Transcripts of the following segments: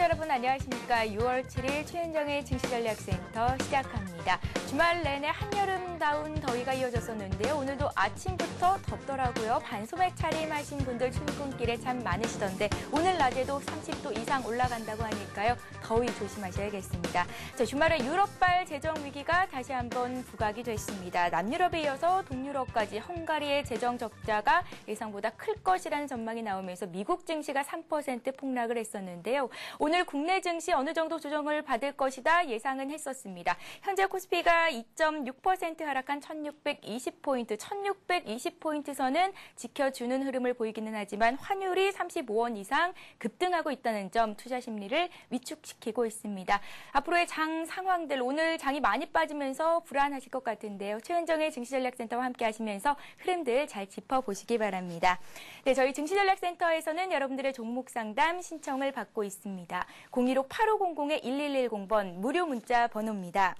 여러분 안녕하십니까. 6월 7일 최현정의 증시전략센터 시작합니다. 주말 내내 한여름다운 더위가 이어졌었는데요. 오늘도 아침부터 덥더라고요. 반소매 차림하신 분들 출근길에 참 많으시던데 오늘 낮에도 30도 이상 올라간다고 하니까요. 더위 조심하셔야겠습니다. 자, 주말에 유럽발 재정 위기가 다시 한번 부각이 됐습니다. 남유럽에 이어서 동유럽까지 헝가리의 재정 적자가 예상보다 클 것이라는 전망이 나오면서 미국 증시가 3% 폭락을 했었는데요. 오늘 국내 증시 어느 정도 조정을 받을 것이다 예상은 했었습니다. 현재 코스피가 2.6% 하락한 1620포인트, 1620포인트 선은 지켜주는 흐름을 보이기는 하지만 환율이 35원 이상 급등하고 있다는 점 투자 심리를 위축시키고 있습니다. 앞으로의 장 상황들, 오늘 장이 많이 빠지면서 불안하실 것 같은데요. 최은정의 증시전략센터와 함께 하시면서 흐름들 잘 짚어보시기 바랍니다. 네, 저희 증시전략센터에서는 여러분들의 종목 상담 신청을 받고 있습니다. 015-8500-1110번 무료 문자 번호입니다.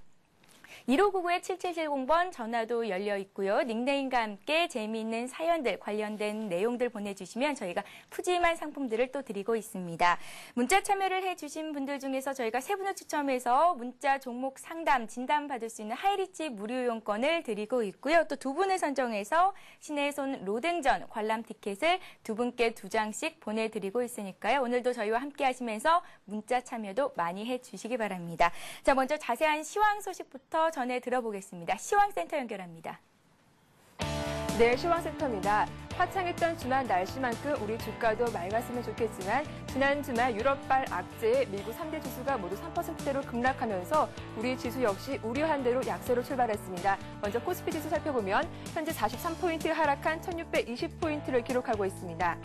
1599-7770번 전화도 열려 있고요. 닉네임과 함께 재미있는 사연들, 관련된 내용들 보내주시면 저희가 푸짐한 상품들을 또 드리고 있습니다. 문자 참여를 해주신 분들 중에서 저희가 세 분을 추첨해서 문자 종목 상담, 진단 받을 수 있는 하이리치 무료 이용권을 드리고 있고요. 또 두 분을 선정해서 신의 손 로댕전 관람 티켓을 두 분께 2장씩 보내드리고 있으니까요. 오늘도 저희와 함께 하시면서 문자 참여도 많이 해주시기 바랍니다. 자, 먼저 자세한 시황 소식부터 전해 들어보겠습니다. 시황센터 연결합니다. 네, 시황센터입니다. 화창했던 주말 날씨만큼 우리 주가도 맑았으면 좋겠지만 지난 주말 유럽발 악재에 미국 3대 지수가 모두 3%대로 급락하면서 우리 지수 역시 우려한 대로 약세로 출발했습니다. 먼저 코스피 지수 살펴보면 현재 43포인트 하락한 1620포인트를 기록하고 있습니다.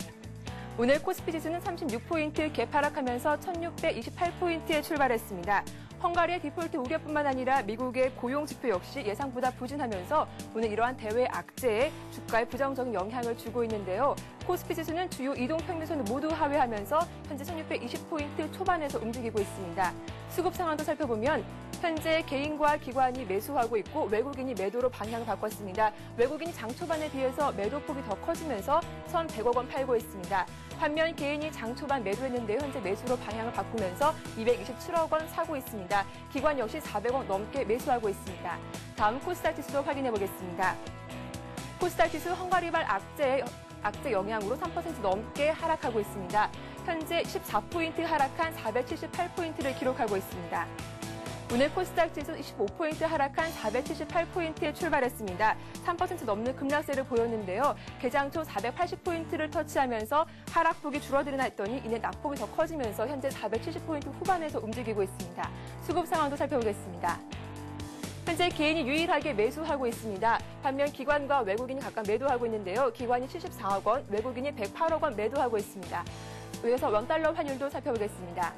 오늘 코스피 지수는 36포인트 갭 하락하면서 1628포인트에 출발했습니다. 헝가리의 디폴트 우려뿐만 아니라 미국의 고용 지표 역시 예상보다 부진하면서 오늘 이러한 대외 악재에 주가에 부정적인 영향을 주고 있는데요. 코스피 지수는 주요 이동평균선을 모두 하회하면서 현재 1620포인트 초반에서 움직이고 있습니다. 수급 상황도 살펴보면 현재 개인과 기관이 매수하고 있고 외국인이 매도로 방향을 바꿨습니다. 외국인이 장 초반에 비해서 매도폭이 더 커지면서 1,100억 원 팔고 있습니다. 반면 개인이 장 초반 매도했는데 현재 매수로 방향을 바꾸면서 227억 원 사고 있습니다. 기관 역시 400억 넘게 매수하고 있습니다. 다음 코스닥 지수도 확인해 보겠습니다. 코스닥 지수 헝가리발 악재 영향으로 3% 넘게 하락하고 있습니다. 현재 14포인트 하락한 478포인트를 기록하고 있습니다. 오늘 코스닥 지수 25포인트 하락한 478포인트에 출발했습니다. 3% 넘는 급락세를 보였는데요. 개장 초 480포인트를 터치하면서 하락폭이 줄어들으나 했더니 이내 낙폭이 더 커지면서 현재 470포인트 후반에서 움직이고 있습니다. 수급 상황도 살펴보겠습니다. 현재 개인이 유일하게 매수하고 있습니다. 반면 기관과 외국인이 각각 매도하고 있는데요. 기관이 74억 원, 외국인이 108억 원 매도하고 있습니다. 이어서 원달러 환율도 살펴보겠습니다.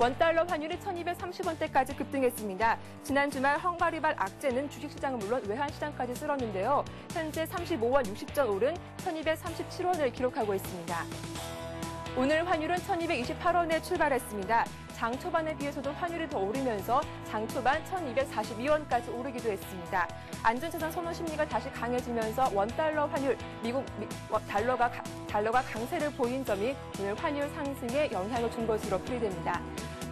원달러 환율이 1230원대까지 급등했습니다. 지난 주말 헝가리발 악재는 주식시장은 물론 외환시장까지 쓸었는데요. 현재 35원 60전 오른 1237원을 기록하고 있습니다. 오늘 환율은 1228원에 출발했습니다. 장 초반에 비해서도 환율이 더 오르면서 장 초반 1242원까지 오르기도 했습니다. 안전자산 선호 심리가 다시 강해지면서 원달러 환율, 달러가 강세를 보인 점이 오늘 환율 상승에 영향을 준 것으로 풀이됩니다.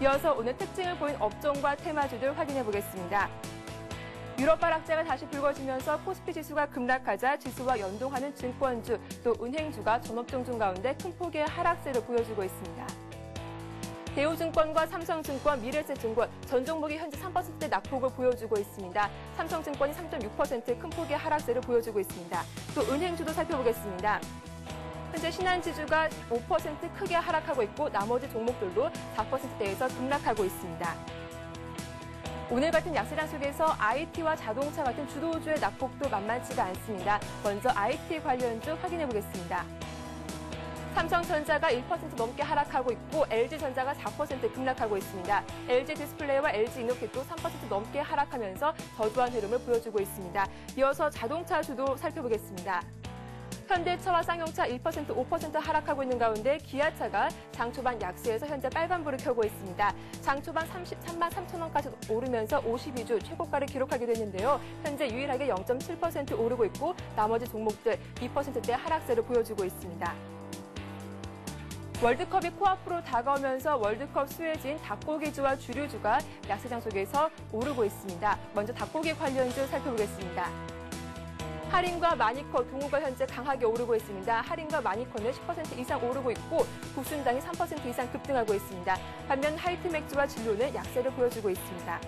이어서 오늘 특징을 보인 업종과 테마주들 확인해 보겠습니다. 유럽발 악재가 다시 불거지면서 코스피 지수가 급락하자 지수와 연동하는 증권주 또 은행주가 전업종 중 가운데 큰 폭의 하락세를 보여주고 있습니다. 대우증권과 삼성증권, 미래에셋증권 전 종목이 현재 3%대 낙폭을 보여주고 있습니다. 삼성증권이 3.6% 큰 폭의 하락세를 보여주고 있습니다. 또 은행주도 살펴보겠습니다. 현재 신한지주가 5% 크게 하락하고 있고 나머지 종목들도 4%대에서 급락하고 있습니다. 오늘 같은 약세장 속에서 IT와 자동차 같은 주도주의 낙폭도 만만치가 않습니다. 먼저 IT 관련주 확인해 보겠습니다. 삼성전자가 1% 넘게 하락하고 있고 LG전자가 4% 급락하고 있습니다. LG디스플레이와 LG이노텍도 3% 넘게 하락하면서 저조한 흐름을 보여주고 있습니다. 이어서 자동차주도 살펴보겠습니다. 현대차와 쌍용차 1%, 5% 하락하고 있는 가운데 기아차가 장 초반 약세에서 현재 빨간불을 켜고 있습니다. 장 초반 33만 3천 원까지 오르면서 52주 최고가를 기록하기도 했는데요. 현재 유일하게 0.7% 오르고 있고 나머지 종목들 2%대 하락세를 보여주고 있습니다. 월드컵이 코앞으로 다가오면서 월드컵 수혜주인 닭고기주와 주류주가 약세장 속에서 오르고 있습니다. 먼저 닭고기 관련주 살펴보겠습니다. 할인과 마니커, 동호가 현재 강하게 오르고 있습니다. 할인과 마니커는 10% 이상 오르고 있고 국순당이 3% 이상 급등하고 있습니다. 반면 하이트 맥주와 진로는 약세를 보여주고 있습니다.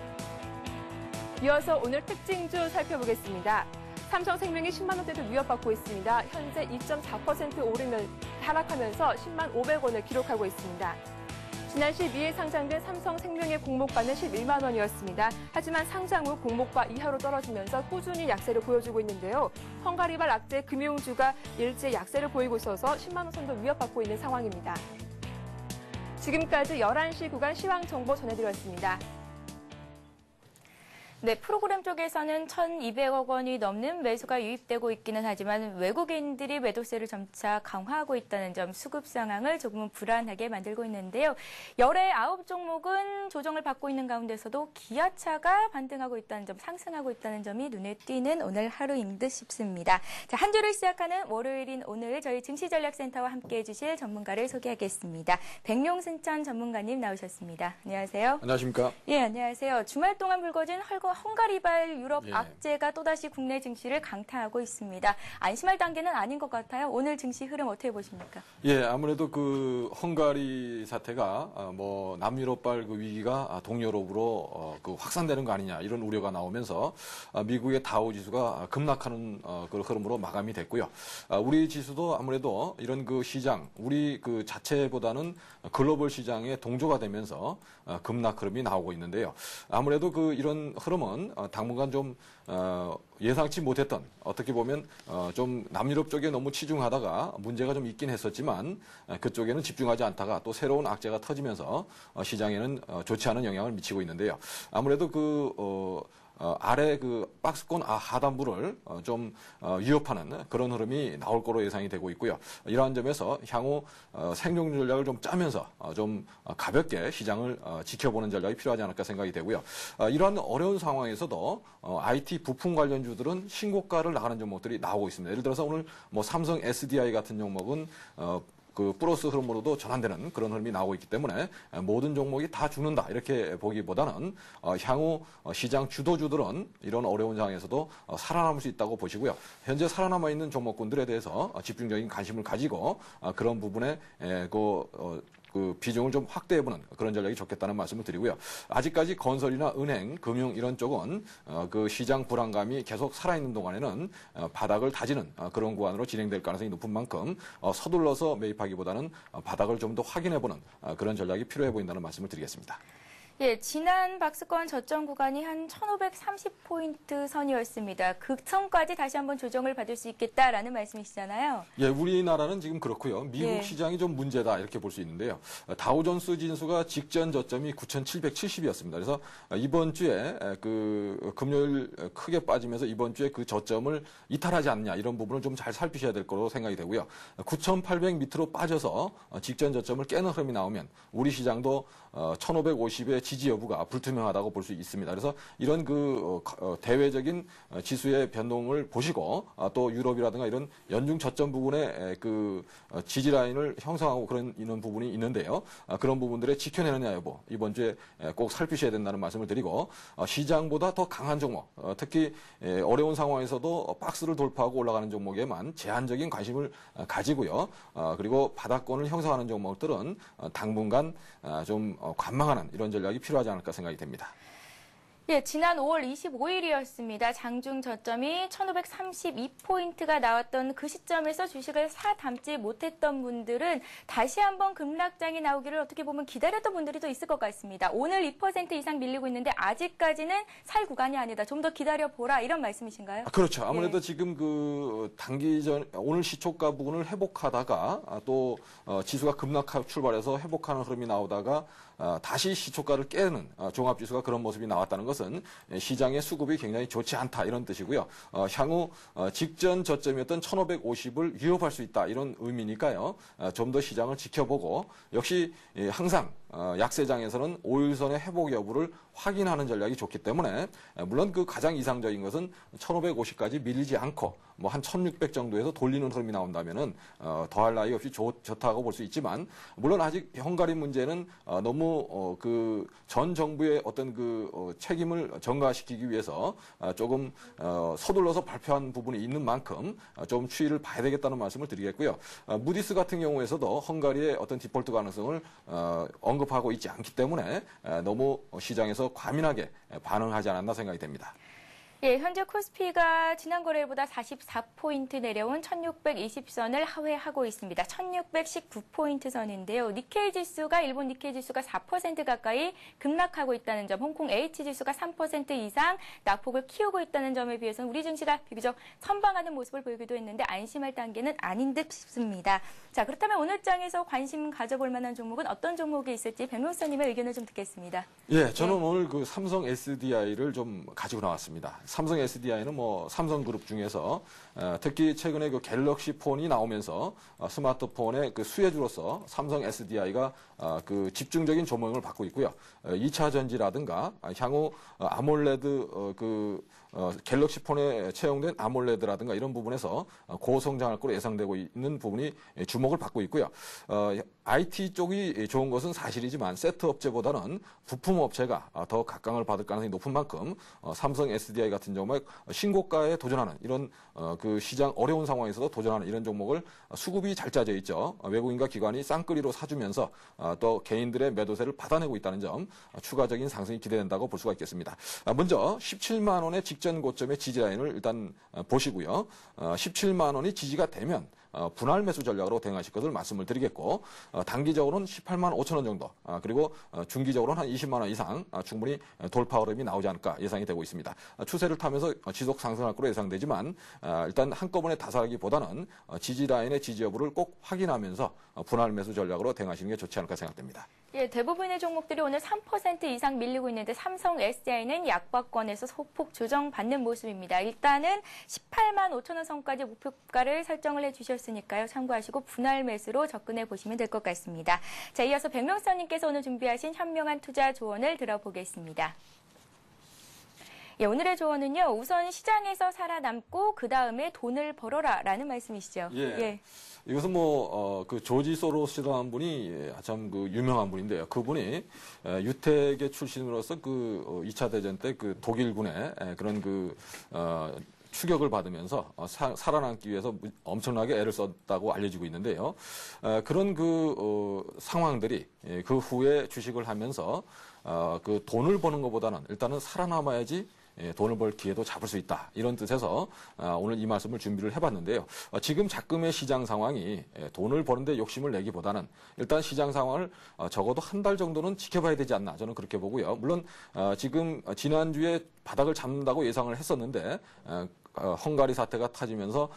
이어서 오늘 특징주 살펴보겠습니다. 삼성생명이 10만 원대를 위협받고 있습니다. 현재 2.4% 오르면 하락하면서 10만 500원을 기록하고 있습니다. 지난 12일 상장된 삼성생명의 공모가는 11만 원이었습니다. 하지만 상장 후 공모가 이하로 떨어지면서 꾸준히 약세를 보여주고 있는데요. 헝가리발 악재 금융주가 일제 약세를 보이고 있어서 10만 원 선도 위협받고 있는 상황입니다. 지금까지 11시 구간 시황 정보 전해드렸습니다. 네, 프로그램 쪽에서는 1,200억 원이 넘는 매수가 유입되고 있기는 하지만 외국인들이 매도세를 점차 강화하고 있다는 점 수급 상황을 조금은 불안하게 만들고 있는데요. 열의 9종목은 조정을 받고 있는 가운데서도 기아차가 반등하고 있다는 점, 상승하고 있다는 점이 눈에 띄는 오늘 하루인 듯 싶습니다. 자, 한 주를 시작하는 월요일인 오늘 저희 증시전략센터와 함께해 주실 전문가를 소개하겠습니다. 백룡승천 전문가님 나오셨습니다. 안녕하세요. 안녕하십니까? 예, 안녕하세요. 주말 동안 불거진 헝가리발 유럽 예. 악재가 또다시 국내 증시를 강타하고 있습니다. 안심할 단계는 아닌 것 같아요. 오늘 증시 흐름 어떻게 보십니까? 예, 아무래도 그 헝가리 사태가 뭐 남유럽발 그 위기가 동유럽으로 그 확산되는 거 아니냐 이런 우려가 나오면서 미국의 다우 지수가 급락하는 그 흐름으로 마감이 됐고요. 우리 지수도 아무래도 이런 그 시장, 우리 그 자체보다는 글로벌 시장에 동조가 되면서 급락 흐름이 나오고 있는데요. 아무래도 그 이런 흐름은 당분간 좀 예상치 못했던 어떻게 보면 좀 남유럽 쪽에 너무 치중하다가 문제가 좀 있긴 했었지만 그쪽에는 집중하지 않다가 또 새로운 악재가 터지면서 시장에는 좋지 않은 영향을 미치고 있는데요. 아무래도 아래 그 박스권 하단부를 좀 위협하는 그런 흐름이 나올 거로 예상이 되고 있고요. 이러한 점에서 향후 생존 전략을 좀 짜면서 좀 가볍게 시장을 지켜보는 전략이 필요하지 않을까 생각이 되고요. 이러한 어려운 상황에서도 IT 부품 관련주들은 신고가를 나가는 종목들이 나오고 있습니다. 예를 들어서 오늘 뭐 삼성 SDI 같은 종목은 그 플러스 흐름으로도 전환되는 그런 흐름이 나오고 있기 때문에 모든 종목이 다 죽는다 이렇게 보기보다는 향후 시장 주도주들은 이런 어려운 상황에서도 살아남을 수 있다고 보시고요. 현재 살아남아 있는 종목군들에 대해서 집중적인 관심을 가지고 그런 부분에 그 비중을 좀 확대해보는 그런 전략이 좋겠다는 말씀을 드리고요. 아직까지 건설이나 은행, 금융 이런 쪽은 그 시장 불안감이 계속 살아있는 동안에는 바닥을 다지는 그런 구간으로 진행될 가능성이 높은 만큼 서둘러서 매입하기보다는 바닥을 좀 더 확인해보는 그런 전략이 필요해 보인다는 말씀을 드리겠습니다. 예, 지난 박스권 저점 구간이 한 1,530포인트 선이었습니다. 극선까지 다시 한번 조정을 받을 수 있겠다라는 말씀이시잖아요. 예, 우리나라는 지금 그렇고요. 미국 예. 시장이 좀 문제다 이렇게 볼 수 있는데요. 다우존스 진수가 직전 저점이 9,770이었습니다. 그래서 이번 주에 그 금요일 크게 빠지면서 이번 주에 그 저점을 이탈하지 않느냐 이런 부분을 좀 잘 살피셔야 될 거로 생각이 되고요. 9,800 밑으로 빠져서 직전 저점을 깨는 흐름이 나오면 우리 시장도 1,550의 지지 여부가 불투명하다고 볼 수 있습니다. 그래서 이런 대외적인 지수의 변동을 보시고 또 유럽이라든가 이런 연중 저점 부분에 그 지지 라인을 형성하고 이런 부분이 있는데요. 그런 부분들에 지켜내느냐 여부 이번 주에 꼭 살피셔야 된다는 말씀을 드리고 시장보다 더 강한 종목, 특히 어려운 상황에서도 박스를 돌파하고 올라가는 종목에만 제한적인 관심을 가지고요. 그리고 바닥권을 형성하는 종목들은 당분간 좀 관망하는 이런 전략이 필요하지 않을까 생각이 됩니다. 예, 지난 5월 25일이었습니다. 장중 저점이 1,532포인트가 나왔던 그 시점에서 주식을 사 담지 못했던 분들은 다시 한번 급락장이 나오기를 어떻게 보면 기다렸던 분들이 또 있을 것 같습니다. 오늘 2% 이상 밀리고 있는데 아직까지는 살 구간이 아니다. 좀 더 기다려보라 이런 말씀이신가요? 그렇죠. 아무래도 예. 지금 오늘 시초가 부분을 회복하다가 또 지수가 급락 출발해서 회복하는 흐름이 나오다가 다시 시초가를 깨는 종합지수가 그런 모습이 나왔다는 것은 시장의 수급이 굉장히 좋지 않다 이런 뜻이고요. 향후 직전 저점이었던 1,550을 위협할 수 있다 이런 의미니까요. 좀 더 시장을 지켜보고 역시 항상 약세장에서는 5일선의 회복 여부를 확인하는 전략이 좋기 때문에 물론 그 가장 이상적인 것은 1550까지 밀리지 않고 뭐 한 1600 정도에서 돌리는 흐름이 나온다면은 더할 나위 없이 좋다고 볼 수 있지만 물론 아직 헝가리 문제는 너무 그 전 정부의 어떤 그 책임을 전가시키기 위해서 조금 서둘러서 발표한 부분이 있는 만큼 좀 추이를 봐야 되겠다는 말씀을 드리겠고요. 무디스 같은 경우에서도 헝가리의 어떤 디폴트 가능성을 언급하고 있지 않기 때문에 너무 시장에서 과민하게 반응하지 않았나 생각이 됩니다. 예, 현재 코스피가 지난 거래일보다 44포인트 내려온 1620선을 하회하고 있습니다. 1619포인트 선인데요. 니케이 지수가, 일본 니케이 지수가 4% 가까이 급락하고 있다는 점, 홍콩 H 지수가 3% 이상 낙폭을 키우고 있다는 점에 비해서는 우리 증시가 비교적 선방하는 모습을 보이기도 했는데 안심할 단계는 아닌 듯 싶습니다. 자, 그렇다면 오늘 장에서 관심 가져볼 만한 종목은 어떤 종목이 있을지 변호사님의 의견을 좀 듣겠습니다. 예, 저는 오늘 그 삼성 SDI를 좀 가지고 나왔습니다. 삼성 SDI는 뭐 삼성그룹 중에서 특히 최근에 그 갤럭시 폰이 나오면서 스마트폰의 그 수혜주로서 삼성 SDI가 그 집중적인 조명을 받고 있고요. 2차 전지라든가 향후 아몰레드 갤럭시 폰에 채용된 아몰레드라든가 이런 부분에서 고성장할 것으로 예상되고 있는 부분이 주목을 받고 있고요. IT 쪽이 좋은 것은 사실이지만 세트 업체보다는 부품 업체가 더 각광을 받을 가능성이 높은 만큼 삼성 SDI 같은 경우에 신고가에 도전하는 이런 그 시장 어려운 상황에서도 도전하는 이런 종목을 수급이 잘 짜져 있죠. 외국인과 기관이 쌍끌이로 사주면서 또 개인들의 매도세를 받아내고 있다는 점 추가적인 상승이 기대된다고 볼 수가 있겠습니다. 먼저 17만 원의 직전 고점의 지지 라인을 일단 보시고요. 17만 원이 지지가 되면 분할 매수 전략으로 대응하실 것을 말씀을 드리겠고 단기적으로는 18만 5천 원 정도 그리고 중기적으로는 한 20만 원 이상 충분히 돌파 흐름이 나오지 않을까 예상이 되고 있습니다. 추세를 타면서 지속 상승할 것으로 예상되지만 일단 한꺼번에 다사하기보다는 지지 라인의 지지 여부를 꼭 확인하면서 분할 매수 전략으로 대응하시는 게 좋지 않을까 생각됩니다. 예, 대부분의 종목들이 오늘 3% 이상 밀리고 있는데 삼성 SDI는 약박권에서 소폭 조정받는 모습입니다. 일단은 18만 5천 원 선까지 목표가를 설정을 해주셨으니까요. 참고하시고 분할 매수로 접근해 보시면 될 것 같습니다. 자, 이어서 백명선님께서 오늘 준비하신 현명한 투자 조언을 들어보겠습니다. 예, 오늘의 조언은요. 우선 시장에서 살아남고 그 다음에 돈을 벌어라라는 말씀이시죠. 예. 이것은 그 조지 소로스라는 분이 참 그 유명한 분인데요. 그분이 유태계 출신으로서 그 2차 대전 때 그 독일군의 그런 추격을 받으면서 살아남기 위해서 엄청나게 애를 썼다고 알려지고 있는데요. 그런 상황들이 그 후에 주식을 하면서 그 돈을 버는 것보다는 일단은 살아남아야지 돈을 벌 기회도 잡을 수 있다. 이런 뜻에서 오늘 이 말씀을 준비를 해봤는데요. 지금 작금의 시장 상황이 돈을 버는데 욕심을 내기보다는 일단 시장 상황을 적어도 한 달 정도는 지켜봐야 되지 않나 저는 그렇게 보고요. 물론 지금 지난주에 바닥을 잡는다고 예상을 했었는데 헝가리 사태가 터지면서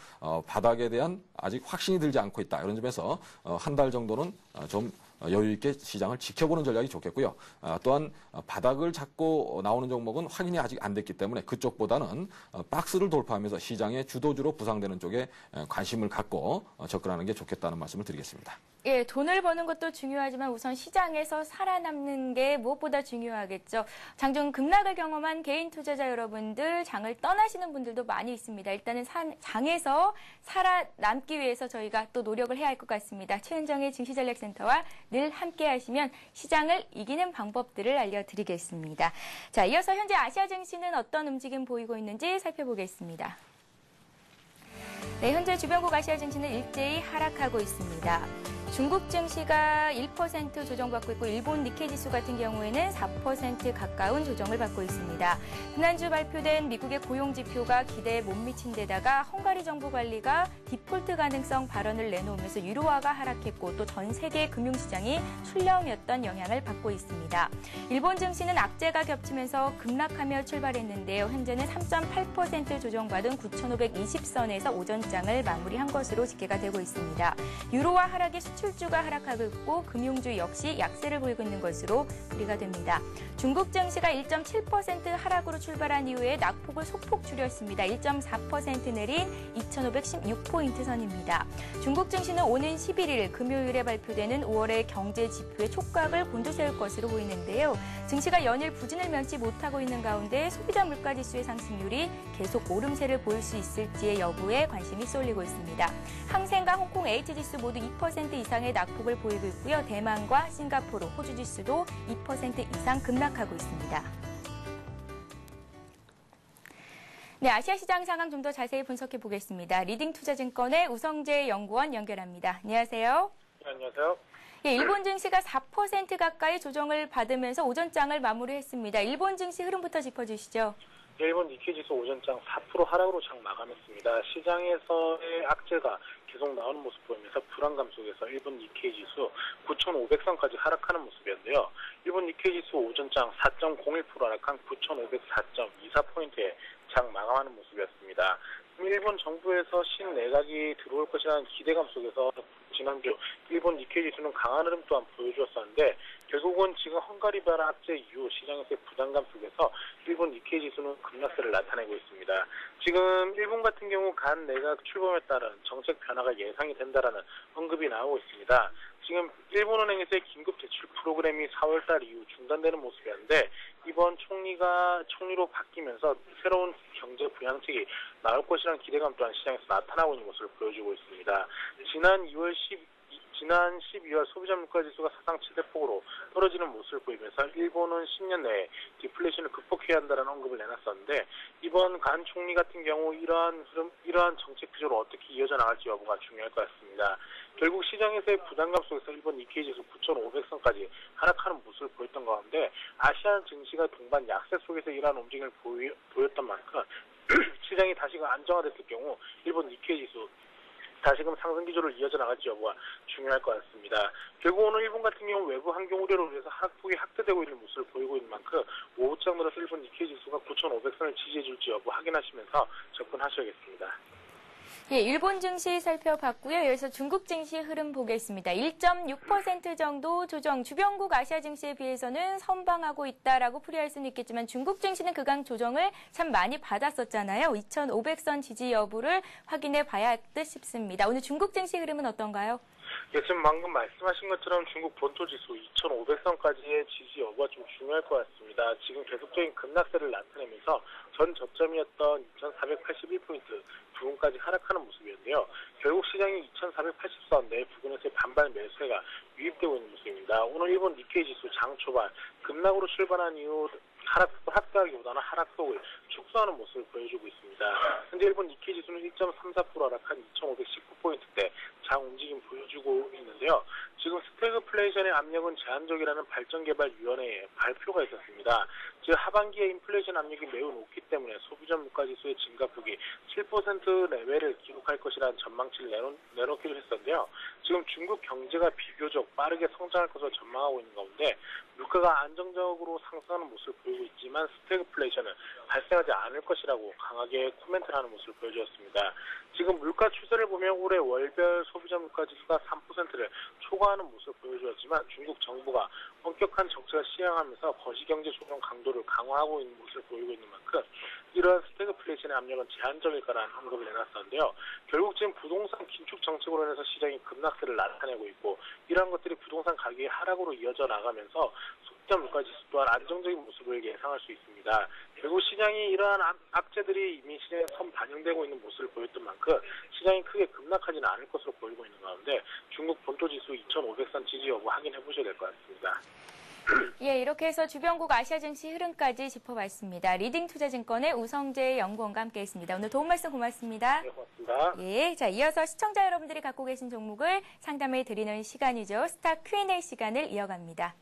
바닥에 대한 아직 확신이 들지 않고 있다. 이런 점에서 한 달 정도는 좀 여유 있게 시장을 지켜보는 전략이 좋겠고요. 또한 바닥을 잡고 나오는 종목은 확인이 아직 안 됐기 때문에 그쪽보다는 박스를 돌파하면서 시장의 주도주로 부상되는 쪽에 관심을 갖고 접근하는 게 좋겠다는 말씀을 드리겠습니다. 예, 돈을 버는 것도 중요하지만 우선 시장에서 살아남는 게 무엇보다 중요하겠죠. 장중 급락을 경험한 개인 투자자 여러분들, 장을 떠나시는 분들도 많이 있습니다. 일단은 장에서 살아남기 위해서 저희가 또 노력을 해야 할 것 같습니다. 최은정의 증시전략센터와 늘 함께 하시면 시장을 이기는 방법들을 알려드리겠습니다. 자, 이어서 현재 아시아 증시는 어떤 움직임 보이고 있는지 살펴보겠습니다. 네, 현재 주변국 아시아 증시는 일제히 하락하고 있습니다. 중국 증시가 1% 조정받고 있고 일본 니케이 지수 같은 경우에는 4% 가까운 조정을 받고 있습니다. 지난주 발표된 미국의 고용지표가 기대에 못 미친 데다가 헝가리 정부 관리가 디폴트 가능성 발언을 내놓으면서 유로화가 하락했고 또 전 세계 금융시장이 출렁였던 영향을 받고 있습니다. 일본 증시는 악재가 겹치면서 급락하며 출발했는데요. 현재는 3.8% 조정받은 9,520선에서 오전장을 마무리한 것으로 집계가 되고 있습니다. 유로화 하락이 수출 기술주가 하락하고 있고 금융주 역시 약세를 보이고 있는 것으로 우리가 됩니다. 중국 증시가 1.7% 하락으로 출발한 이후에 낙폭을 소폭 줄였습니다. 1.4% 내린 2,516포인트 선입니다. 중국 증시는 오는 11일 금요일에 발표되는 5월의 경제 지표의 촉각을 곤두세울 것으로 보이는데요. 증시가 연일 부진을 면치 못하고 있는 가운데 소비자 물가지수의 상승률이 계속 오름세를 보일 수 있을지의 여부에 관심이 쏠리고 있습니다. 항생과 홍콩 H지수 모두 2% 이상의 낙폭을 보이고 있고요. 대만과 싱가포르, 호주 지수도 2% 이상 급락하고 있습니다. 네, 아시아 시장 상황 좀 더 자세히 분석해 보겠습니다. 리딩투자증권의 우성재 연구원 연결합니다. 안녕하세요. 네, 안녕하세요. 예, 일본 증시가 4% 가까이 조정을 받으면서 오전장을 마무리했습니다. 일본 증시 흐름부터 짚어주시죠. 일본 니케이 지수 오전장 4% 하락으로 장 마감했습니다. 시장에서의 악재가 계속 나오는 모습 보이면서 불안감 속에서 일본 니케이 지수 9,500선까지 하락하는 모습이었는데요. 일본 니케이 지수 오전장 4.01% 하락한 9,504.24포인트에 장 마감하는 모습이었습니다. 일본 정부에서 신내각이 들어올 것이라는 기대감 속에서 지난주 일본 니케이 지수는 강한 흐름 또한 보여주었었는데 결국은 지금 헝가리 변화 악재 이후 시장에서의 부담감 속에서 일본 니케이 지수는 급락세를 나타내고 있습니다. 지금 일본 같은 경우 간 내각 출범에 따른 정책 변화가 예상이 된다라는 언급이 나오고 있습니다. 지금 일본은행에서의 긴급 대출 프로그램이 4월달 이후 중단되는 모습이었는데 이번 총리로 바뀌면서 새로운 경제 부양책이 나올 것이라는 기대감 또한 시장에서 나타나고 있는 모습을 보여주고 있습니다. 지난 12월 소비자 물가지수가 사상 최대폭으로 떨어지는 모습을 보이면서 일본은 10년 내에 디플레이션을 극복해야 한다는 언급을 내놨었는데 이번 간 총리 같은 경우 이러한 정책 구조로 어떻게 이어져 나갈지 여부가 중요할 것 같습니다. 결국 시장에서의 부담감 속에서 일본 니케이 지수 9,500선까지 하락하는 모습을 보였던 가운데 아시안 증시가 동반 약세 속에서 이러한 움직임을 보였던 만큼 시장이 다시금 안정화됐을 경우 일본 니케이 지수 다시금 상승 기조를 이어져 나갈지 여부가 중요할 것 같습니다. 결국 오늘 일본 같은 경우 외부 환경 우려로 인해서 하락폭이 확대되고 있는 모습을 보이고 있는 만큼 오후장 들어서 일본 니케이 지수가 9,500선을 지지해 줄지 여부 확인하시면서 접근하셔야겠습니다. 예, 일본 증시 살펴봤고요. 여기서 중국 증시 흐름 보겠습니다. 1.6% 정도 조정, 주변국 아시아 증시에 비해서는 선방하고 있다라고 풀이할 수는 있겠지만 중국 증시는 그간 조정을 참 많이 받았었잖아요. 2,500선 지지 여부를 확인해 봐야 할 듯 싶습니다. 오늘 중국 증시 흐름은 어떤가요? 예, 지금 방금 말씀하신 것처럼 중국 본토 지수 2,500선까지의 지지 여부가 좀 중요할 것 같습니다. 지금 계속적인 급락세를 나타내면서 전 저점이었던 2,481포인트 부근까지 하락하는 모습이었는데요. 결국 시장이 2,480선 내 부근에서의 반발 매수세가 유입되고 있는 모습입니다. 오늘 일본 니케이 지수 장 초반 급락으로 출발한 이후 하락하기보다는 하락폭을 축소하는 모습을 보여주고 있습니다. 현재 일본 니케이 지수는 1.34% 하락한 2,519포인트대 장 움직임 보여주고 있는데요. 지금 스태그플레이션의 압력은 제한적이라는 발전개발위원회의 발표가 있었습니다. 즉 하반기에 인플레이션 압력이 매우 높기 때문에 소비자 물가지수의 증가폭이 7% 레벨을 기록할 것이라는 전망치를 내놓기도 했었는데요. 지금 중국 경제가 비교적 빠르게 성장할 것으로 전망하고 있는 가운데 물가가 안정적으로 상승하는 모습을 보이고 있지만 스태그플레이션은 발생하지 않을 것이라고 강하게 코멘트를 하는 모습을 보여주었습니다. 지금 물가 추세를 보면 올해 월별 소비자 물가지수가 3%를 초과하는 모습을 보여주었지만 중국 정부가 엄격한 정책을 시행하면서 거시경제 조정 강도를 강화하고 있는 모습을 보이고 있는 만큼 이러한 스태그플레이션의 압력은 제한적일 거라는 언급을 내놨었는데요. 결국 지금 부동산 긴축 정책으로 인해서 시장이 급락세를 나타내고 있고 이러한 것들이 부동산 가격의 하락으로 이어져 나가면서 소비자 물가지수 또한 안정적인 모습을 예상할 수 있습니다. 결국 시장이 이러한 악재들이 이미 시장에 반영되고 있는 모습을 보였던 만큼 시장이 크게 급락하지는 않을 것으로 보이고 있는 가운데 중국 본토 지수 2,500선 지지 여부 확인해 보셔야 될 것 같습니다. 예, 이렇게 해서 주변국 아시아 증시 흐름까지 짚어봤습니다. 리딩투자증권의 우성재 연구원과 함께했습니다. 오늘 도움 말씀 고맙습니다. 네, 고맙습니다. 예, 자 이어서 시청자 여러분들이 갖고 계신 종목을 상담해 드리는 시간이죠. 스타 Q&A 시간을 이어갑니다.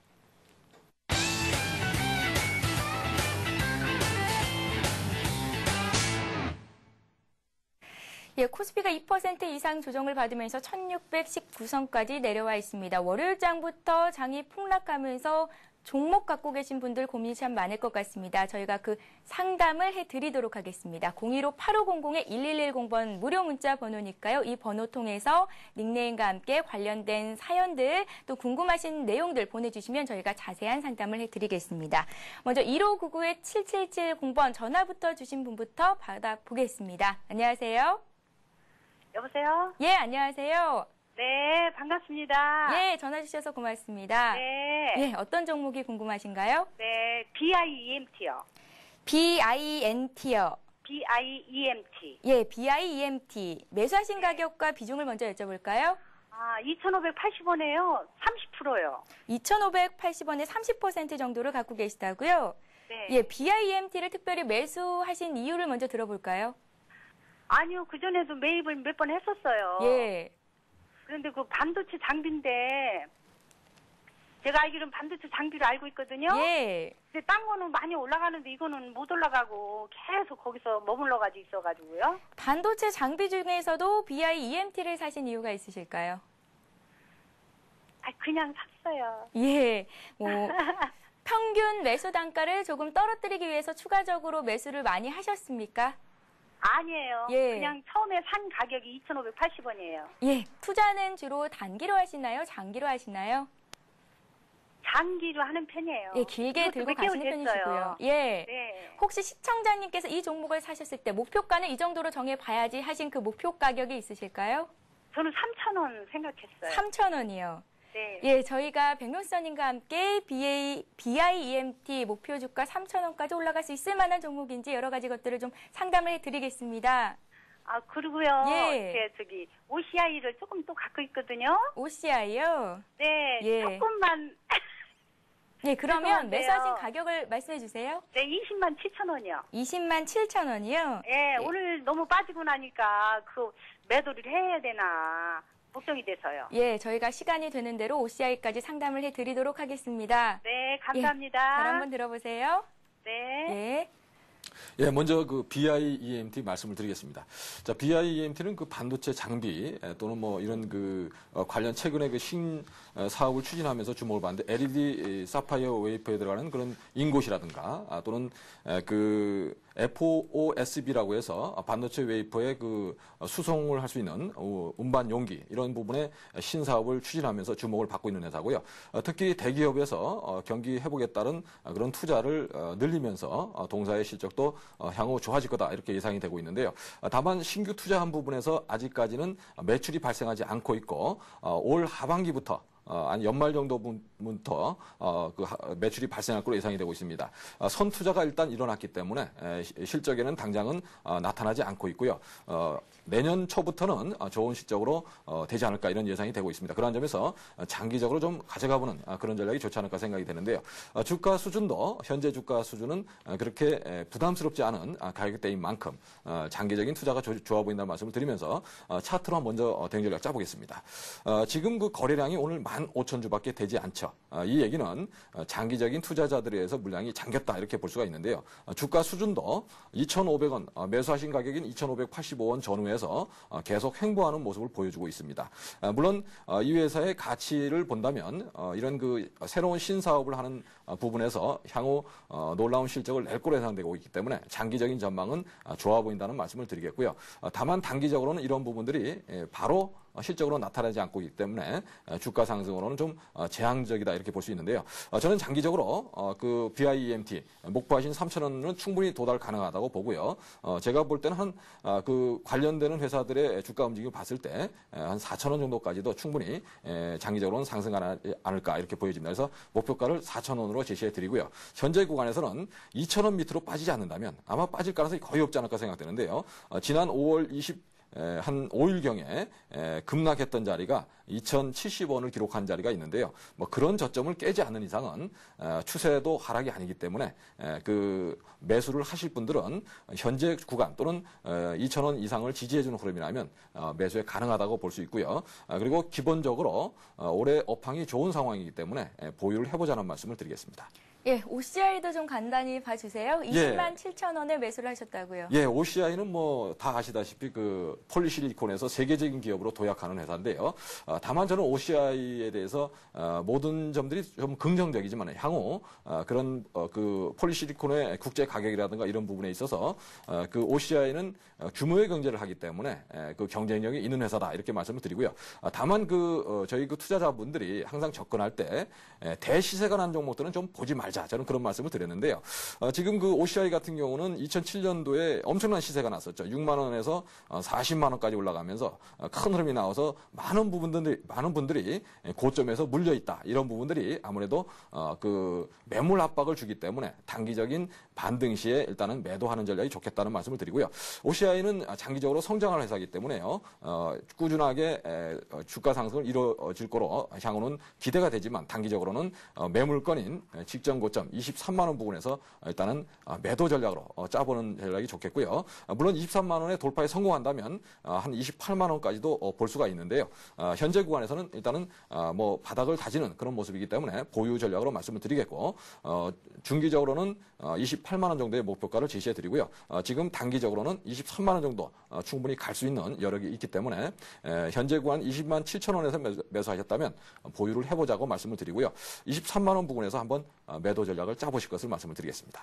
예, 코스피가 2% 이상 조정을 받으면서 1619선까지 내려와 있습니다. 월요일장부터 장이 폭락하면서 종목 갖고 계신 분들 고민이 참 많을 것 같습니다. 저희가 그 상담을 해드리도록 하겠습니다. 015-8500-1110번 무료 문자 번호니까요. 이 번호 통해서 닉네임과 함께 관련된 사연들 또 궁금하신 내용들 보내주시면 저희가 자세한 상담을 해드리겠습니다. 먼저 1599-7770번 전화부터 주신 분부터 받아보겠습니다. 안녕하세요. 여보세요? 예, 안녕하세요. 네, 반갑습니다. 예, 전화 주셔서 고맙습니다. 네. 예, 어떤 종목이 궁금하신가요? 네, BIEMT요. BINT요. BIEMT. 예, BIEMT. 매수하신 가격과 비중을 먼저 여쭤볼까요? 아, 2,580원에요. 30%요. 2,580원에 30% 정도를 갖고 계시다고요? 네. 예, BIEMT를 특별히 매수하신 이유를 먼저 들어볼까요? 아니요, 그전에도 매입을 몇 번 했었어요. 예. 그런데 그 반도체 장비인데, 제가 알기로는 반도체 장비로 알고 있거든요. 예. 근데 딴 거는 많이 올라가는데 이거는 못 올라가고 계속 거기서 머물러가지고 있어가지고요. 반도체 장비 중에서도 BIEMT를 사신 이유가 있으실까요? 아, 그냥 샀어요. 예. 평균 매수 단가를 조금 떨어뜨리기 위해서 추가적으로 매수를 많이 하셨습니까? 아니에요. 예. 그냥 처음에 산 가격이 2,580원이에요. 예. 투자는 주로 단기로 하시나요? 장기로 하시나요? 장기로 하는 편이에요. 예, 길게 그것도 들고 몇 개월 가시는 됐어요. 편이시고요. 예. 네. 혹시 시청자님께서 이 종목을 사셨을 때 목표가는 이 정도로 정해봐야지 하신 그 목표 가격이 있으실까요? 저는 3,000원 생각했어요. 3,000원이요. 네. 예, 저희가 백명수님과 함께 BIEMT 목표 주가 3,000원까지 올라갈 수 있을 만한 종목인지 여러 가지 것들을 좀 상담을 해드리겠습니다. 아, 그리고요. 예. 저기 OCI를 조금 또 갖고 있거든요. OCI요? 네. 예. 조금만. 예, 그러면 죄송한데요. 매수하신 가격을 말씀해 주세요. 네, 20만 7천원이요. 20만 7천원이요? 예, 오늘 너무 빠지고 나니까 그 매도를 해야 되나 걱정이 돼서요. 예, 저희가 시간이 되는 대로 OCI까지 상담을 해드리도록 하겠습니다. 네, 감사합니다. 잘 한번 들어보세요. 네. 예. 예, 먼저 그 BIEMT 말씀을 드리겠습니다. 자, BIEMT는 그 반도체 장비 또는 뭐 이런 그 관련 최근에 그 사업을 추진하면서 주목을 받는데 LED 사파이어 웨이퍼에 들어가는 그런 인곳이라든가 또는 그 FOSB라고 해서 반도체 웨이퍼의 그 수송을 할 수 있는 운반 용기 이런 부분에 신사업을 추진하면서 주목을 받고 있는 회사고요. 특히 대기업에서 경기 회복에 따른 그런 투자를 늘리면서 동사의 실적도 향후 좋아질 거다 이렇게 예상이 되고 있는데요. 다만 신규 투자한 부분에서 아직까지는 매출이 발생하지 않고 있고 올 하반기부터 한 연말 정도부터 그 매출이 발생할 것으로 예상이 되고 있습니다. 선투자가 일단 일어났기 때문에 실적에는 당장은 나타나지 않고 있고요. 내년 초부터는 좋은 실적으로 되지 않을까 이런 예상이 되고 있습니다. 그러한 점에서 장기적으로 좀 가져가보는 그런 전략이 좋지 않을까 생각이 되는데요. 주가 수준도 현재 주가 수준은 그렇게 부담스럽지 않은 가격대인 만큼 장기적인 투자가 좋아 보인다는 말씀을 드리면서 차트로 먼저 대응 전략 짜보겠습니다. 지금 그 거래량이 오늘 15,000주밖에 되지 않죠. 이 얘기는 장기적인 투자자들에 의해서 물량이 잠겼다 이렇게 볼 수가 있는데요. 주가 수준도 2,500원 매수하신 가격인 2,585원 전후에서 계속 횡보하는 모습을 보여주고 있습니다. 물론 이 회사의 가치를 본다면 이런 그 새로운 신사업을 하는 부분에서 향후 놀라운 실적을 낼 거로 예상되고 있기 때문에 장기적인 전망은 좋아 보인다는 말씀을 드리겠고요. 다만 단기적으로는 이런 부분들이 바로 실적으로 나타나지 않고 있기 때문에 주가 상승으로는 좀 제한적이다 이렇게 볼 수 있는데요. 저는 장기적으로 그 BIEMT 목표하신 3,000원은 충분히 도달 가능하다고 보고요. 제가 볼 때는 한 그 관련되는 회사들의 주가 움직임을 봤을 때 한 4,000원 정도까지도 충분히 장기적으로는 상승하지 않을까 이렇게 보여집니다. 그래서 목표가를 4,000원으로 제시해 드리고요. 현재 구간에서는 2,000원 밑으로 빠지지 않는다면 아마 빠질 가능성이 거의 없지 않을까 생각되는데요. 지난 5월 한 5일경에 급락했던 자리가 2,070원을 기록한 자리가 있는데요. 뭐 그런 저점을 깨지 않는 이상은 추세도 하락이 아니기 때문에 그 매수를 하실 분들은 현재 구간 또는 2,000원 이상을 지지해주는 흐름이라면 매수에 가능하다고 볼 수 있고요. 그리고 기본적으로 올해 업황이 좋은 상황이기 때문에 보유를 해보자는 말씀을 드리겠습니다. 예, OCI도 좀 간단히 봐주세요. 20만 7천원에 매수를 하셨다고요. 예, OCI는 뭐 다 아시다시피 그 폴리실리콘에서 세계적인 기업으로 도약하는 회사인데요. 다만 저는 OCI에 대해서 모든 점들이 좀 긍정적이지만 향후 그런 그 폴리시리콘의 국제 가격이라든가 이런 부분에 있어서 그 OCI는 규모의 경제를 하기 때문에 그 경쟁력이 있는 회사다 이렇게 말씀을 드리고요. 다만 저희 그 투자자분들이 항상 접근할 때 대시세가 난 종목들은 좀 보지 말자 저는 그런 말씀을 드렸는데요. 지금 그 OCI 같은 경우는 2007년도에 엄청난 시세가 났었죠. 6만 원에서 40만 원까지 올라가면서 큰 흐름이 나와서 많은 분들이 고점에서 물려 있다. 이런 부분들이 아무래도 그 매물 압박을 주기 때문에 단기적인 반등 시에 일단은 매도하는 전략이 좋겠다는 말씀을 드리고요. OCI는 장기적으로 성장할 회사이기 때문에요. 꾸준하게 주가 상승을 이루어질 거로 향후는 기대가 되지만 단기적으로는 매물권인 직전 고점 23만 원 부근에서 일단은 매도 전략으로 짜보는 전략이 좋겠고요. 물론 23만 원에 돌파에 성공한다면 한 28만 원까지도 볼 수가 있는데요. 현재 구간에서는 일단은 뭐 바닥을 다지는 그런 모습이기 때문에 보유 전략으로 말씀을 드리겠고 중기적으로는 28만 원 정도의 목표가를 제시해 드리고요. 지금 단기적으로는 23만 원 정도 충분히 갈 수 있는 여력이 있기 때문에 현재 구간 20만 7천 원에서 매수하셨다면 보유를 해보자고 말씀을 드리고요. 23만 원 부근에서 한번 매도 전략을 짜보실 것을 말씀을 드리겠습니다.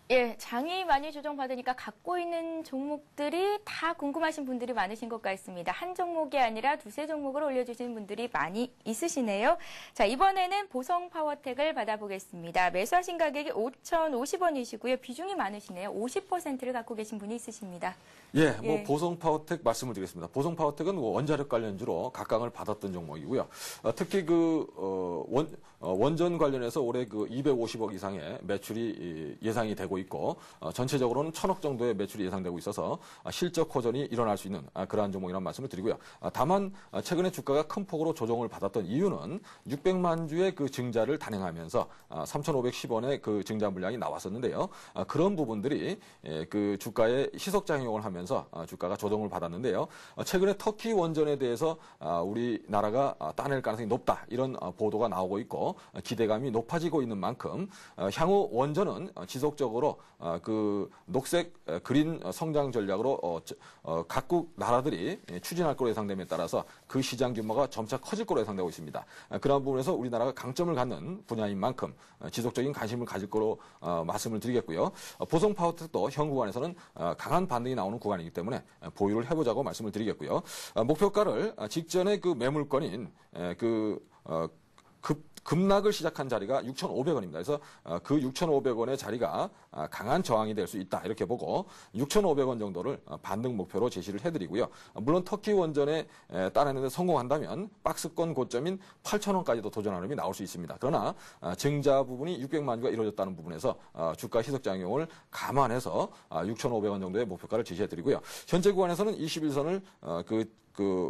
예, 장이 많이 조정받으니까 갖고 있는 종목들이 다 궁금하신 분들이 많으신 것 같습니다. 한 종목이 아니라 두세 종목을 올려주신 분들이 많이 있으시네요. 자, 이번에는 보성파워텍을 받아보겠습니다. 매수하신 가격이 5,050원이시고요. 비중이 많으시네요. 50%를 갖고 계신 분이 있으십니다. 예, 뭐 보성파워텍 말씀을 드리겠습니다. 보성파워텍은 원자력 관련주로 각광을 받았던 종목이고요. 특히 원전 관련해서 올해 250억 이상의 매출이 예상이 되고 있고 전체적으로는 1,000억 정도의 매출이 예상되고 있어서 실적 호전이 일어날 수 있는 그러한 종목이라는 말씀을 드리고요. 다만 최근에 주가가 큰 폭으로 조정을 받았던 이유는 600만 주의 그 증자를 단행하면서 3,510원의 그 증자 물량이 나왔었는데요. 그런 부분들이 그 주가에 희석작용을 하면서 주가가 조정을 받았는데요. 최근에 터키 원전에 대해서 우리나라가 따낼 가능성이 높다 이런 보도가 나오고 있고 기대감이 높아지고 있는 만큼 향후 원전은 지속적으로 그 녹색 그린 성장 전략으로 각국 나라들이 추진할 것으로 예상됨에 따라서 그 시장 규모가 점차 커질 것으로 예상되고 있습니다. 그런 부분에서 우리나라가 강점을 갖는 분야인 만큼 지속적인 관심을 가질 것으로 말씀을 드리겠고요. 보성파워텍도 현 구간에서는 강한 반등이 나오는 구간이기 때문에 보유를 해보자고 말씀을 드리겠고요. 목표가를 직전에 그 매물권인 급락을 시작한 자리가 6,500원입니다. 그래서 그 6,500원의 자리가 강한 저항이 될 수 있다. 이렇게 보고 6,500원 정도를 반등 목표로 제시를 해드리고요. 물론 터키 원전에 따내는 데 성공한다면 박스권 고점인 8,000원까지도 도전하는 힘이 나올 수 있습니다. 그러나 증자 부분이 600만 주가 이루어졌다는 부분에서 주가 희석작용을 감안해서 6,500원 정도의 목표가를 제시해드리고요. 현재 구간에서는 21선을 그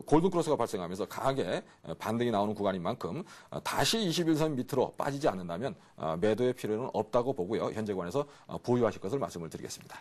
골든크로스가 발생하면서 강하게 반등이 나오는 구간인 만큼 다시 21선 밑으로 빠지지 않는다면 매도의 필요는 없다고 보고요. 현재 구간에서 보유하실 것을 말씀을 드리겠습니다.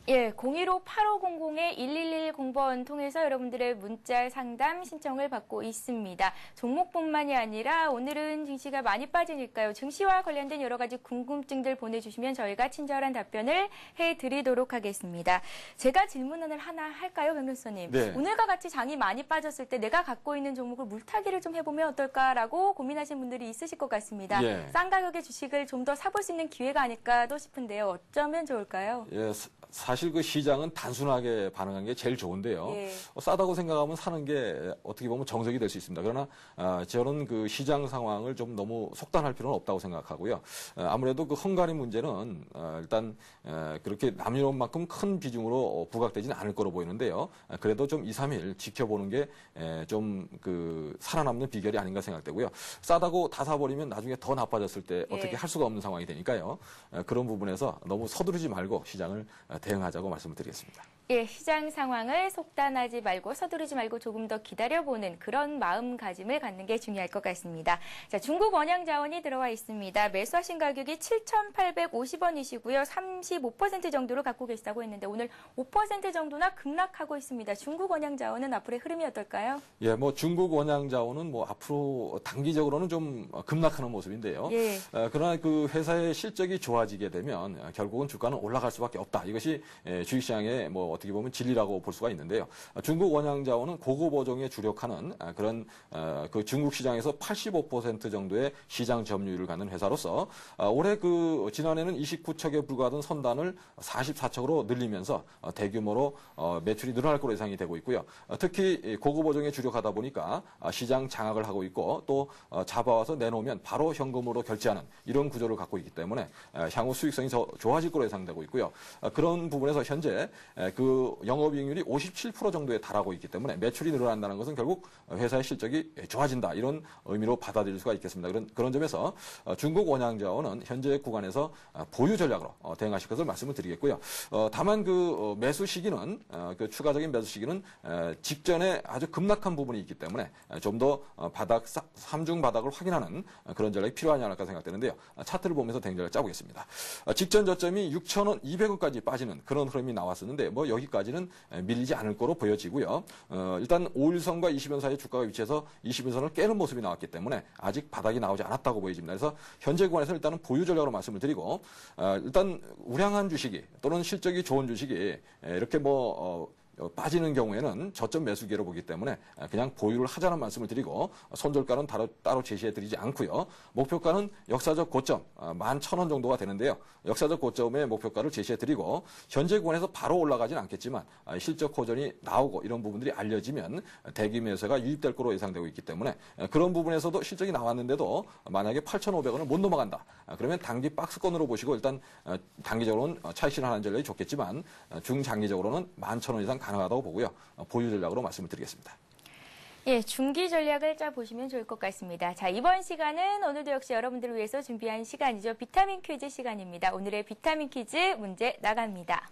예, 015-8500-1110번 통해서 여러분들의 문자 상담 신청을 받고 있습니다. 종목뿐만이 아니라 오늘은 증시가 많이 빠지니까요. 증시와 관련된 여러 가지 궁금증들 보내주시면 저희가 친절한 답변을 해드리도록 하겠습니다. 제가 질문을 하나 할까요, 변 교수님? 네. 오늘과 같이 장이 많이 빠졌을 때 내가 갖고 있는 종목을 물타기를 좀 해보면 어떨까라고 고민하시는 분들이 있으실 것 같습니다. 예. 싼 가격의 주식을 좀 더 사볼 수 있는 기회가 아닐까도 싶은데요. 어쩌면 좋을까요? 예, 사실 그 시장은 단순하게 반응한 게 제일 좋은데요. 예. 싸다고 생각하면 사는 게 어떻게 보면 정석이 될 수 있습니다. 그러나 저는 그 시장 상황을 좀 너무 속단할 필요는 없다고 생각하고요. 아무래도 그 헝가리 문제는 일단 그렇게 남유럽만큼 큰 비중으로 부각되지는 않을 거로 보이는데요. 그래도 좀 2, 3일 지켜보는 게 좀 그 살아남는 비결이 아닌가 생각되고요. 싸다고 다 사버리면 나중에 더 나빠졌을 때 어떻게 할 수가 없는 상황이 되니까요. 그런 부분에서 너무 서두르지 말고 시장을 대응하자고 말씀을 드리겠습니다. 예, 시장 상황을 속단하지 말고 서두르지 말고 조금 더 기다려보는 그런 마음가짐을 갖는 게 중요할 것 같습니다. 자, 중국 원양자원이 들어와 있습니다. 매수하신 가격이 7,850원이시고요. 35% 정도로 갖고 계시다고 했는데 오늘 5% 정도나 급락하고 있습니다. 중국 원양자원은 앞으로의 흐름이 어떨까요? 예, 뭐 중국 원양자원은 뭐 앞으로 단기적으로는 좀 급락하는 모습인데요. 예. 그러나 그 회사의 실적이 좋아지게 되면 결국은 주가는 올라갈 수밖에 없다. 이것이 주식시장의 뭐 어떻게 보면 진리라고 볼 수가 있는데요. 중국 원양자원은 고급 어종에 주력하는 그런 그 중국 시장에서 85% 정도의 시장 점유율을 갖는 회사로서 올해 그 지난해는 29척에 불과하던 선단을 44척으로 늘리면서 대규모로 매출이 늘어날 것으로 예상이 되고 있고요. 특히 고급 어종에 주력하다 보니까 시장 장악을 하고 있고 또 잡아와서 내놓으면 바로 현금으로 결제하는 이런 구조를 갖고 있기 때문에 향후 수익성이 더 좋아질 것으로 예상되고 있고요. 그런 부분에서 현재 그 영업이익률이 57% 정도에 달하고 있기 때문에 매출이 늘어난다는 것은 결국 회사의 실적이 좋아진다 이런 의미로 받아들일 수가 있겠습니다. 그런 점에서 중국 원양자원은 현재 구간에서 보유 전략으로 대응하실 것을 말씀을 드리겠고요. 다만 그 매수 시기는 그 추가적인 매수 시기는 직전에 아주 급락한 부분이 있기 때문에 좀 더 바닥 3중 바닥을 확인하는 그런 전략이 필요하지 않을까 생각되는데요. 차트를 보면서 대응 전략을 짜보겠습니다. 직전 저점이 6,200원까지 빠지는 그런 흐름이 나왔었는데 뭐 여기까지는 밀리지 않을 거로 보여지고요. 일단 5일선과 20일 사이의 주가가 위치해서 21선을 깨는 모습이 나왔기 때문에 아직 바닥이 나오지 않았다고 보여집니다. 그래서 현재 구간에서 일단은 보유 전략으로 말씀을 드리고 일단 우량한 주식이 또는 실적이 좋은 주식이 이렇게 빠지는 경우에는 저점 매수기로 보기 때문에 그냥 보유를 하자는 말씀을 드리고 손절가는 따로 제시해드리지 않고요. 목표가는 역사적 고점 11,000원 정도가 되는데요. 역사적 고점의 목표가를 제시해드리고 현재 구간에서 바로 올라가지는 않겠지만 실적 호전이 나오고 이런 부분들이 알려지면 대기 매수가 유입될 거로 예상되고 있기 때문에 그런 부분에서도 실적이 나왔는데도 만약에 8,500원을 못 넘어간다. 그러면 단기 박스권으로 보시고 일단 단기적으로는 차익 실현하는 전략이 좋겠지만 중장기적으로는 11,000원 이상 가능하다고 보고요. 보유 전략으로 말씀을 드리겠습니다. 예, 중기 전략을 짜보시면 좋을 것 같습니다. 자, 이번 시간은 오늘도 역시 여러분들을 위해서 준비한 시간이죠. 비타민 퀴즈 시간입니다. 오늘의 비타민 퀴즈 문제 나갑니다.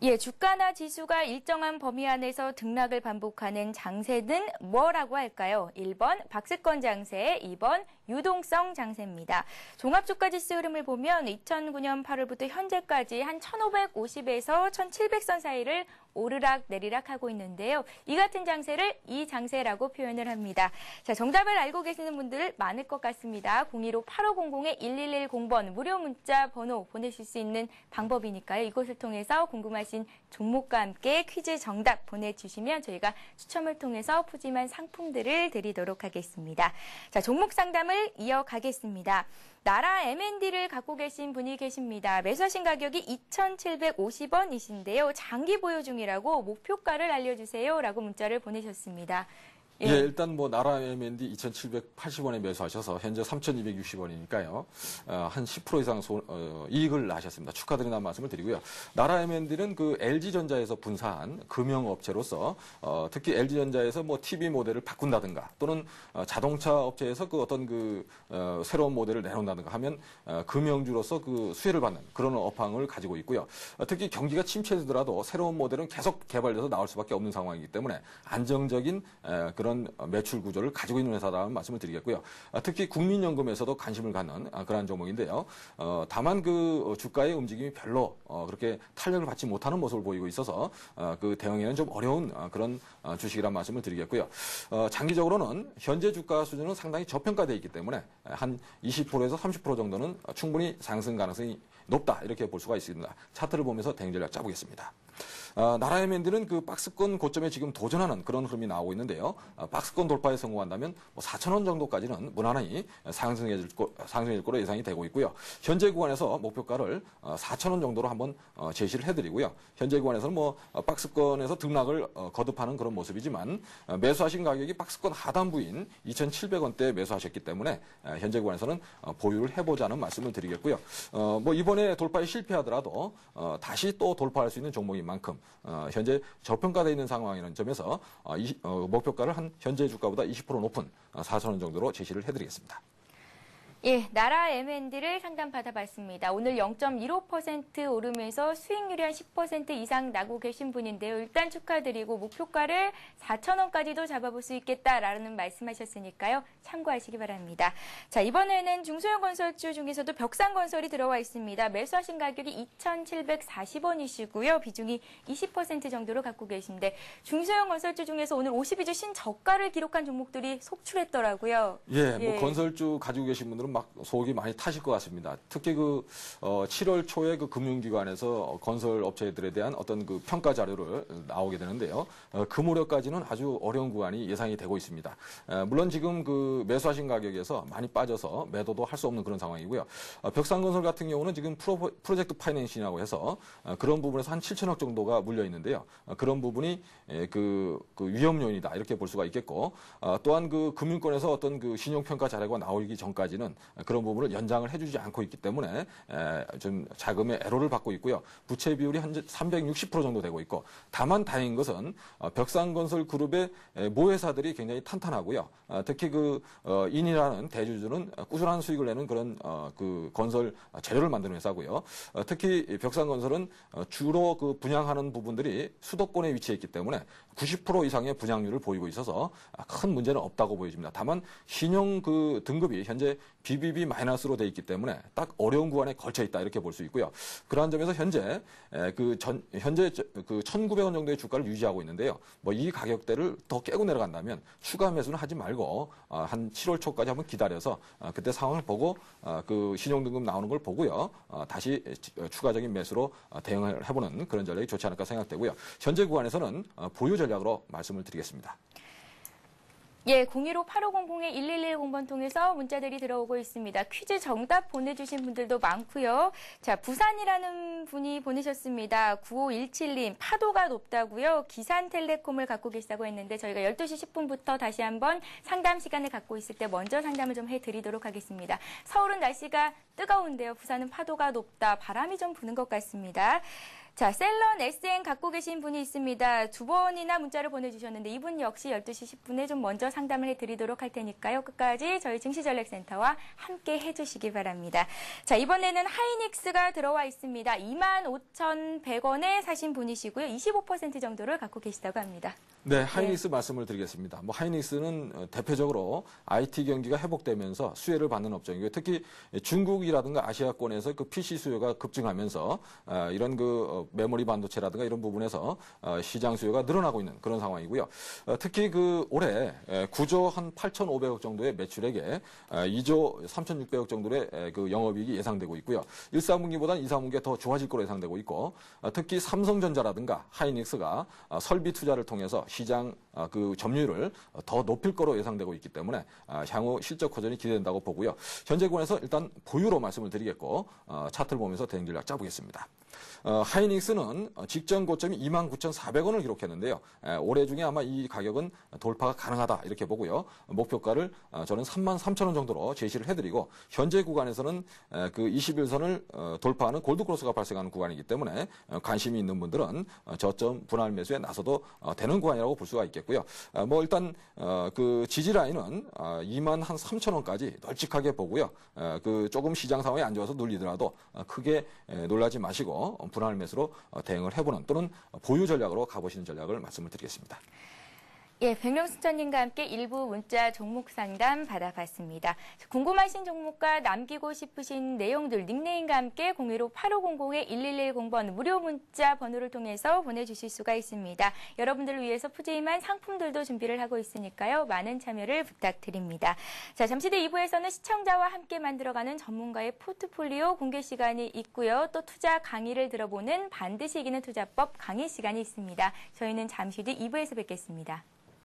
예, 주가나 지수가 일정한 범위 안에서 등락을 반복하는 장세는 뭐라고 할까요? 1번 박스권 장세, 2번 유동성 장세입니다. 종합주가지수 흐름을 보면 2009년 8월부터 현재까지 한 1550에서 1700선 사이를 오르락 내리락 하고 있는데요. 이 같은 장세를 이 장세라고 표현을 합니다. 자, 정답을 알고 계시는 분들 많을 것 같습니다. 015-8500-1110번 무료 문자 번호 보내실 수 있는 방법이니까요. 이곳을 통해서 궁금하신 종목과 함께 퀴즈 정답 보내주시면 저희가 추첨을 통해서 푸짐한 상품들을 드리도록 하겠습니다. 자, 종목 상담을 이어가겠습니다. 나라 M&D를 갖고 계신 분이 계십니다. 매수하신 가격이 2,750원이신데요. 장기 보유 중이라고 목표가를 알려주세요. 라고 문자를 보내셨습니다. 예, 일단 나라 M&D 2,780원에 매수하셔서 현재 3,260원이니까요. 한 10% 이상 이익을 나셨습니다. 축하드린다는 말씀을 드리고요. 나라 M&D는 그 LG전자에서 분사한 금융업체로서 특히 LG전자에서 TV 모델을 바꾼다든가 또는 자동차 업체에서 그 어떤 새로운 모델을 내놓는다든가 하면 금융주로서 그 수혜를 받는 그런 업황을 가지고 있고요. 특히 경기가 침체되더라도 새로운 모델은 계속 개발돼서 나올 수밖에 없는 상황이기 때문에 안정적인 그런 매출 구조를 가지고 있는 회사라는 말씀을 드리겠고요. 특히 국민연금에서도 관심을 갖는 그러한 종목인데요. 다만 그 주가의 움직임이 별로 그렇게 탄력을 받지 못하는 모습을 보이고 있어서 그 대응에는 좀 어려운 그런 주식이라는 말씀을 드리겠고요. 장기적으로는 현재 주가 수준은 상당히 저평가되어 있기 때문에 한 20%에서 30% 정도는 충분히 상승 가능성이 높다 이렇게 볼 수가 있습니다. 차트를 보면서 대응 전략 짜보겠습니다. 나라 M&D는 그 박스권 고점에 지금 도전하는 그런 흐름이 나오고 있는데요. 박스권 돌파에 성공한다면 4,000원 정도까지는 무난히 상승해질 거로 예상이 되고 있고요. 현재 구간에서 목표가를 4,000원 정도로 한번 제시를 해드리고요. 현재 구간에서는 박스권에서 등락을 거듭하는 그런 모습이지만 매수하신 가격이 박스권 하단부인 2,700원대에 매수하셨기 때문에 현재 구간에서는 보유를 해보자는 말씀을 드리겠고요. 이번에 돌파에 실패하더라도 다시 또 돌파할 수 있는 종목인 만큼 현재 저평가되어 있는 상황이라는 점에서 목표가를 한 현재 주가보다 20% 높은 4,000원 정도로 제시를 해드리겠습니다. 예, 나라 M&D를 상담받아봤습니다. 오늘 0.15% 오르면서 수익률이 한 10% 이상 나고 계신 분인데요. 일단 축하드리고 목표가를 4,000원까지도 잡아볼 수 있겠다라는 말씀하셨으니까요. 참고하시기 바랍니다. 자, 이번에는 중소형 건설주 중에서도 벽산건설이 들어와 있습니다. 매수하신 가격이 2,740원이시고요. 비중이 20% 정도로 갖고 계신데 중소형 건설주 중에서 오늘 52주 신저가를 기록한 종목들이 속출했더라고요. 예, 건설주 가지고 계신 분들은 막 속이 많이 타실 것 같습니다. 특히 7월 초에 그 금융기관에서 건설 업체들에 대한 어떤 그 평가 자료를 나오게 되는데요. 그 무렵까지는 아주 어려운 구간이 예상이 되고 있습니다. 물론 지금 그 매수하신 가격에서 많이 빠져서 매도도 할 수 없는 그런 상황이고요. 벽산건설 같은 경우는 지금 프로젝트 파이낸싱이라고 해서 그런 부분에서 한 7천억 정도가 물려 있는데요. 그런 부분이 그 위험 요인이다 이렇게 볼 수가 있겠고, 또한 그 금융권에서 어떤 그 신용평가 자료가 나오기 전까지는 그런 부분을 연장을 해주지 않고 있기 때문에 좀 자금의 애로를 받고 있고요. 부채 비율이 현재 360% 정도 되고 있고, 다만 다행인 것은 벽산건설 그룹의 모회사들이 굉장히 탄탄하고요. 특히 인이라는 대주주는 꾸준한 수익을 내는 그런 그 건설 재료를 만드는 회사고요. 특히 벽산건설은 주로 그 분양하는 부분들이 수도권에 위치해 있기 때문에 90% 이상의 분양률을 보이고 있어서 큰 문제는 없다고 보여집니다. 다만 신용 그 등급이 현재 BBB 마이너스로 돼 있기 때문에 딱 어려운 구간에 걸쳐 있다 이렇게 볼 수 있고요. 그러한 점에서 현재 그 1,900원 정도의 주가를 유지하고 있는데요. 뭐 이 가격대를 더 깨고 내려간다면 추가 매수는 하지 말고 한 7월 초까지 한번 기다려서 그때 상황을 보고 그 신용 등급 나오는 걸 보고요. 다시 추가적인 매수로 대응을 해보는 그런 전략이 좋지 않을까 생각되고요. 현재 구간에서는 보유 전략으로 말씀을 드리겠습니다. 예, 015-8500-1110번 통해서 문자들이 들어오고 있습니다. 퀴즈 정답 보내주신 분들도 많고요. 자, 부산이라는 분이 보내셨습니다. 9517님, 파도가 높다고요. 기산텔레콤을 갖고 계시다고 했는데 저희가 12시 10분부터 다시 한번 상담 시간을 갖고 있을 때 먼저 상담을 좀 해드리도록 하겠습니다. 서울은 날씨가 뜨거운데요. 부산은 파도가 높다. 바람이 좀 부는 것 같습니다. 자, 셀런 SN 갖고 계신 분이 있습니다. 2번이나 문자를 보내주셨는데 이분 역시 12시 10분에 좀 먼저 상담을 해드리도록 할 테니까요. 끝까지 저희 증시전략센터와 함께 해주시기 바랍니다. 자, 이번에는 하이닉스가 들어와 있습니다. 25,100원에 사신 분이시고요. 25% 정도를 갖고 계시다고 합니다. 네, 하이닉스 말씀을 드리겠습니다. 뭐 하이닉스는 대표적으로 IT 경기가 회복되면서 수혜를 받는 업종이고요. 특히 중국이라든가 아시아권에서 그 PC 수요가 급증하면서 이런 메모리 반도체라든가 이런 부분에서 시장 수요가 늘어나고 있는 그런 상황이고요. 특히 올해 9조 한 8,500억 정도의 매출액에 2조 3,600억 정도의 그 영업이익이 예상되고 있고요. 1, 4분기보다는 2, 4분기가 더 좋아질 거로 예상되고 있고, 특히 삼성전자라든가 하이닉스가 설비 투자를 통해서 시장 그 점유율을 더 높일 거로 예상되고 있기 때문에 향후 실적 호전이 기대된다고 보고요. 현재 구간에서 일단 보유로 말씀을 드리겠고, 차트를 보면서 대응 전략 짜보겠습니다. 하이닉스는 직전 고점이 29,400원을 기록했는데요. 올해 중에 아마 이 가격은 돌파가 가능하다 이렇게 보고요. 목표가를 저는 33,000원 정도로 제시를 해드리고, 현재 구간에서는 그 21선을 돌파하는 골드크로스가 발생하는 구간이기 때문에 관심이 있는 분들은 저점 분할 매수에 나서도 되는 구간이라고 볼 수가 있겠고요. 뭐 일단 그 지지 라인은 23,000원까지 널찍하게 보고요. 그 조금 시장 상황이 안 좋아서 눌리더라도 크게 놀라지 마시고 분할 매수로 대응을 해보는 또는 보유 전략으로 가보시는 전략을 말씀을 드리겠습니다. 예, 백명수천님과 함께 일부 문자 종목 상담 받아봤습니다. 궁금하신 종목과 남기고 싶으신 내용들 닉네임과 함께 015-8500-1110번 무료 문자 번호를 통해서 보내주실 수가 있습니다. 여러분들을 위해서 푸짐한 상품들도 준비를 하고 있으니까요. 많은 참여를 부탁드립니다. 자, 잠시 뒤 2부에서는 시청자와 함께 만들어가는 전문가의 포트폴리오 공개 시간이 있고요. 또 투자 강의를 들어보는 반드시 이기는 투자법 강의 시간이 있습니다. 저희는 잠시 뒤 2부에서 뵙겠습니다.